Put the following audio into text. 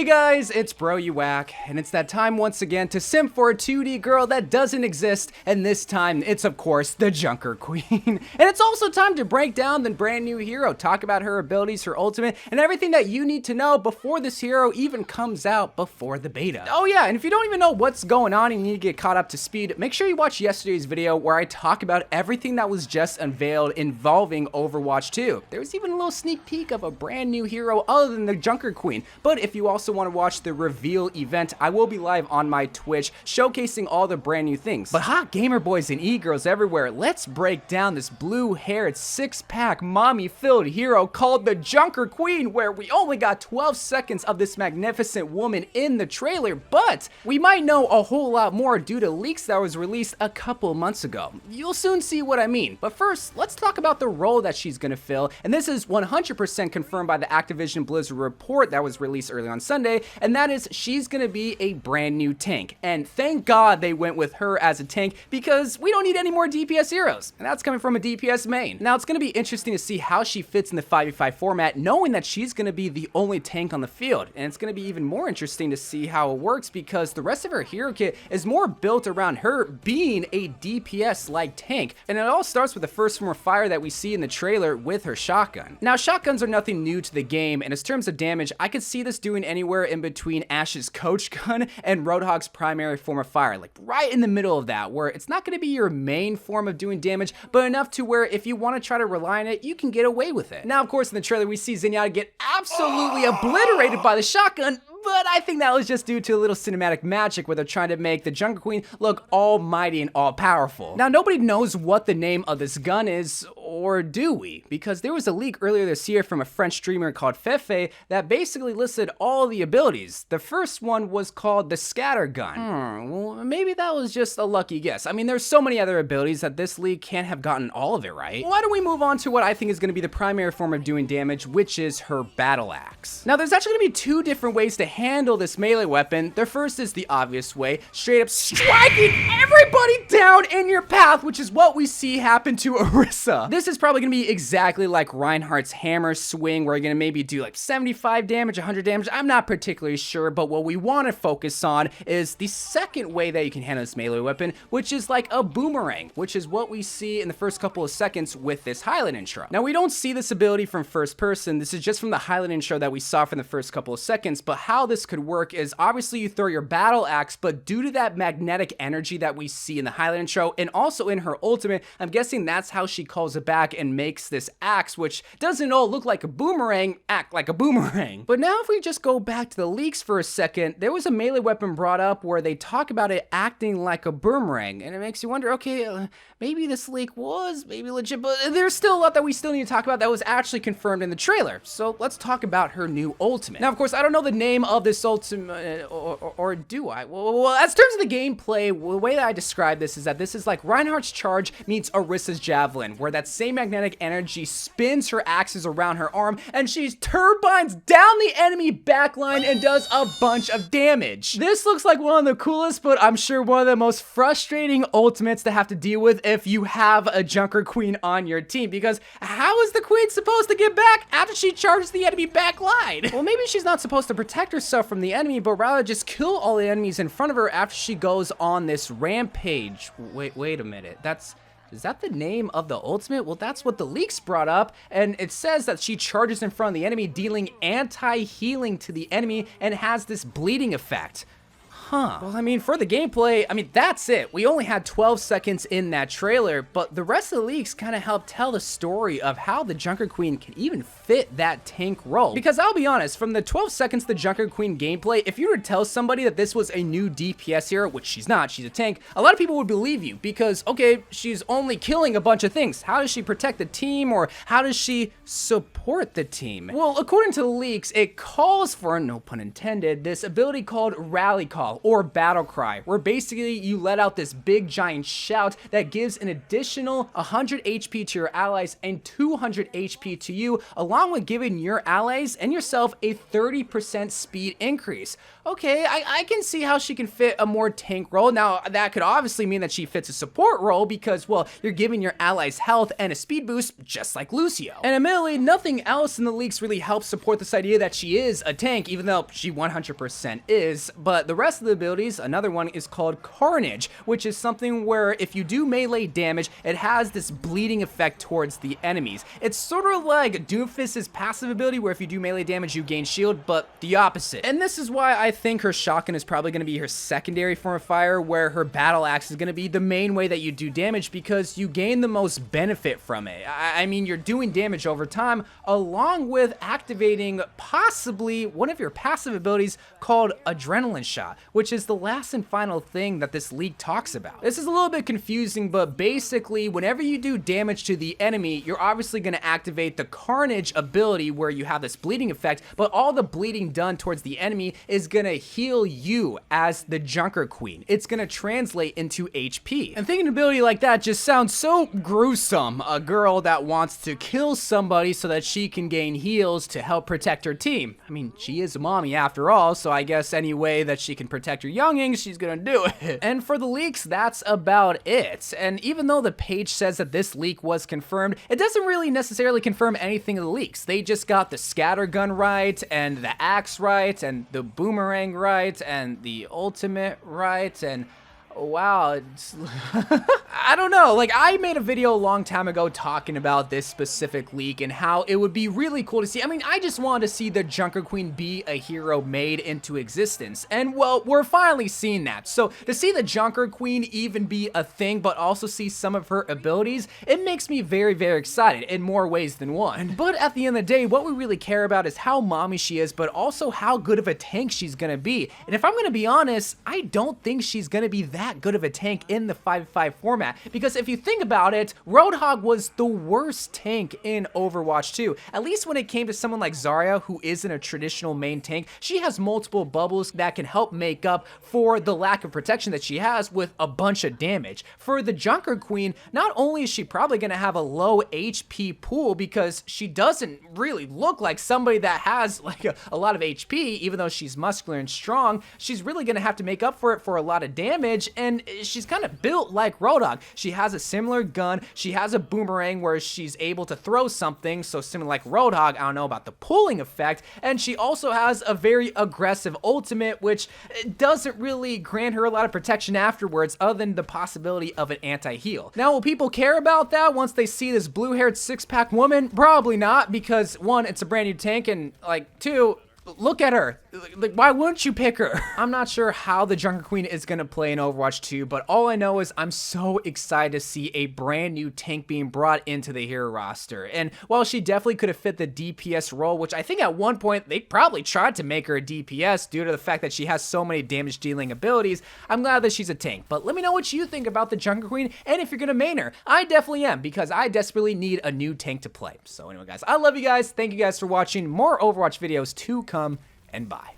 Hey guys, it's Bro You Whack, and it's that time once again to simp for a 2D girl that doesn't exist, and this time it's of course the Junker Queen. And it's also time to break down the brand new hero, talk about her abilities, her ultimate, and everything that you need to know before this hero even comes out before the beta. Oh yeah, and if you don't even know what's going on and you need to get caught up to speed, make sure you watch yesterday's video where I talk about everything that was just unveiled involving Overwatch 2. There was even a little sneak peek of a brand new hero other than the Junker Queen, but if you also want to watch the reveal event, I will be live on my Twitch showcasing all the brand new things. But hot gamer boys and e-girls everywhere, let's break down this blue-haired, six-pack, mommy-filled hero called the Junker Queen, where we only got 12 seconds of this magnificent woman in the trailer, but we might know a whole lot more due to leaks that was released a couple months ago. You'll soon see what I mean, but first, let's talk about the role that she's gonna fill, and this is 100% confirmed by the Activision Blizzard report that was released early on Sunday, and that is she's gonna be a brand new tank. And thank God they went with her as a tank, because we don't need any more DPS heroes, and that's coming from a DPS main. Now it's gonna be interesting to see how she fits in the 5v5 format, knowing that she's gonna be the only tank on the field, and it's gonna be even more interesting to see how it works because the rest of her hero kit is more built around her being a DPS like tank, and it all starts with the first form of fire that we see in the trailer with her shotgun. Now shotguns are nothing new to the game, and in terms of damage, I could see this doing anywhere in between Ash's coach gun and Roadhog's primary form of fire, like right in the middle of that, where it's not going to be your main form of doing damage, but enough to where if you want to try to rely on it, you can get away with it. Now, of course, in the trailer, we see Zenyatta get absolutely obliterated by the shotgun, but I think that was just due to a little cinematic magic where they're trying to make the Junker Queen look almighty and all-powerful. Now, nobody knows what the name of this gun is, or do we? Because there was a leak earlier this year from a French streamer called Fefe that basically listed all the abilities. The first one was called the Scatter Gun. Well, maybe that was just a lucky guess. I mean, there's so many other abilities that this leak can't have gotten all of it right. Why don't we move on to what I think is going to be the primary form of doing damage, which is her battle axe. Now, there's actually going to be two different ways to handle this melee weapon. The first is the obvious way, straight up striking everybody down in your path, which is what we see happen to Orisa. This is probably gonna be exactly like Reinhardt's hammer swing, where you're gonna maybe do like 75 damage, 100 damage. I'm not particularly sure, but what we want to focus on is the second way that you can handle this melee weapon, which is like a boomerang, which is what we see in the first couple of seconds with this highlight intro. Now, we don't see this ability from first person. This is just from the highlight intro that we saw from the first couple of seconds, but how this could work is obviously you throw your battle axe, but due to that magnetic energy that we see in the highlight intro and also in her ultimate, I'm guessing that's how she calls it back and makes this axe, which doesn't all look like a boomerang, act like a boomerang. But now if we just go back to the leaks for a second, there was a melee weapon brought up where they talk about it acting like a boomerang, and it makes you wonder, okay, maybe this leak was maybe legit, but there's still a lot that we still need to talk about that was actually confirmed in the trailer. So let's talk about her new ultimate. Now, of course, I don't know the name of this ultimate, or do I? Well, as terms of the gameplay, the way that I describe this is that this is like Reinhardt's charge meets Orisa's javelin, where that same magnetic energy spins her axes around her arm, and she turbines down the enemy backline and does a bunch of damage. This looks like one of the coolest, but I'm sure one of the most frustrating ultimates to have to deal with if you have a Junker Queen on your team, because how is the Queen supposed to get back after she charges the enemy backline? Well, maybe she's not supposed to protect herself from the enemy, but rather just kill all the enemies in front of her after she goes on this rampage. Wait a minute, is that the name of the ultimate? Well, that's what the leaks brought up, and it says that she charges in front of the enemy, dealing anti-healing to the enemy, and has this bleeding effect. Well, I mean, for the gameplay, I mean, that's it. We only had 12 seconds in that trailer, but the rest of the leaks kind of help tell the story of how the Junker Queen can even fit that tank role. Because I'll be honest, from the 12 seconds the Junker Queen gameplay, if you were to tell somebody that this was a new DPS hero, which she's not, she's a tank, a lot of people would believe you because, okay, she's only killing a bunch of things. How does she protect the team, or how does she support the team? Well, according to the leaks, it calls for, no pun intended, this ability called Rally Call, or battle cry, where basically you let out this big giant shout that gives an additional 100 HP to your allies and 200 HP to you, along with giving your allies and yourself a 30% speed increase. Okay, I can see how she can fit a more tank role. Now, that could obviously mean that she fits a support role because, well, you're giving your allies health and a speed boost just like Lucio. And admittedly, nothing else in the leaks really helps support this idea that she is a tank, even though she 100% is. But the rest of the abilities, another one is called Carnage, which is something where if you do melee damage, it has this bleeding effect towards the enemies. It's sort of like Doomfist's passive ability, where if you do melee damage, you gain shield, but the opposite. And this is why I think her shotgun is probably going to be her secondary form of fire, where her battle axe is going to be the main way that you do damage because you gain the most benefit from it. I mean, you're doing damage over time, along with activating possibly one of your passive abilities called Adrenaline Shot, which is the last and final thing that this leak talks about. This is a little bit confusing, but basically, whenever you do damage to the enemy, you're obviously going to activate the Carnage ability where you have this bleeding effect, but all the bleeding done towards the enemy is going to heal you as the Junker Queen. It's going to translate into HP. And thinking an ability like that just sounds so gruesome. A girl that wants to kill somebody so that she can gain heals to help protect her team. I mean, she is a mommy after all, so I guess any way that she can protect her youngings, she's gonna do it. And for the leaks, that's about it. And even though the page says that this leak was confirmed, it doesn't really necessarily confirm anything of the leaks. They just got the scatter gun right, and the axe right, and the boomerang right, and the ultimate right, and wow, it's I don't know, like I made a video a long time ago talking about this specific leak and how it would be really cool to see. I mean, I just wanted to see the Junker Queen be a hero made into existence, and well, we're finally seeing that. So to see the Junker Queen even be a thing, but also see some of her abilities, it makes me very, very excited in more ways than one. But at the end of the day, what we really care about is how mommy she is, but also how good of a tank she's gonna be. And if I'm gonna be honest, I don't think she's gonna be that good of a tank in the 5v5 format, because if you think about it, Roadhog was the worst tank in Overwatch 2. At least when it came to someone like Zarya, who isn't a traditional main tank, she has multiple bubbles that can help make up for the lack of protection that she has with a bunch of damage. For the Junker Queen, not only is she probably going to have a low HP pool because she doesn't really look like somebody that has like a lot of HP, even though she's muscular and strong, she's really going to have to make up for it for a lot of damage. And she's kind of built like Roadhog. She has a similar gun. She has a boomerang where she's able to throw something, so similar like Roadhog. I don't know about the pulling effect. And she also has a very aggressive ultimate, which doesn't really grant her a lot of protection afterwards, other than the possibility of an anti-heal. Now, will people care about that once they see this blue-haired six-pack woman? Probably not, because one, it's a brand new tank, and like two, look at her. Like, why wouldn't you pick her? I'm not sure how the Junker Queen is gonna play in Overwatch 2, but all I know is I'm so excited to see a brand new tank being brought into the hero roster. And while she definitely could have fit the DPS role, which I think at one point they probably tried to make her a DPS due to the fact that she has so many damage dealing abilities, I'm glad that she's a tank. But let me know what you think about the Junker Queen and if you're gonna main her. I definitely am, because I desperately need a new tank to play. So anyway, guys, I love you guys. Thank you guys for watching. More Overwatch videos to come, and bye.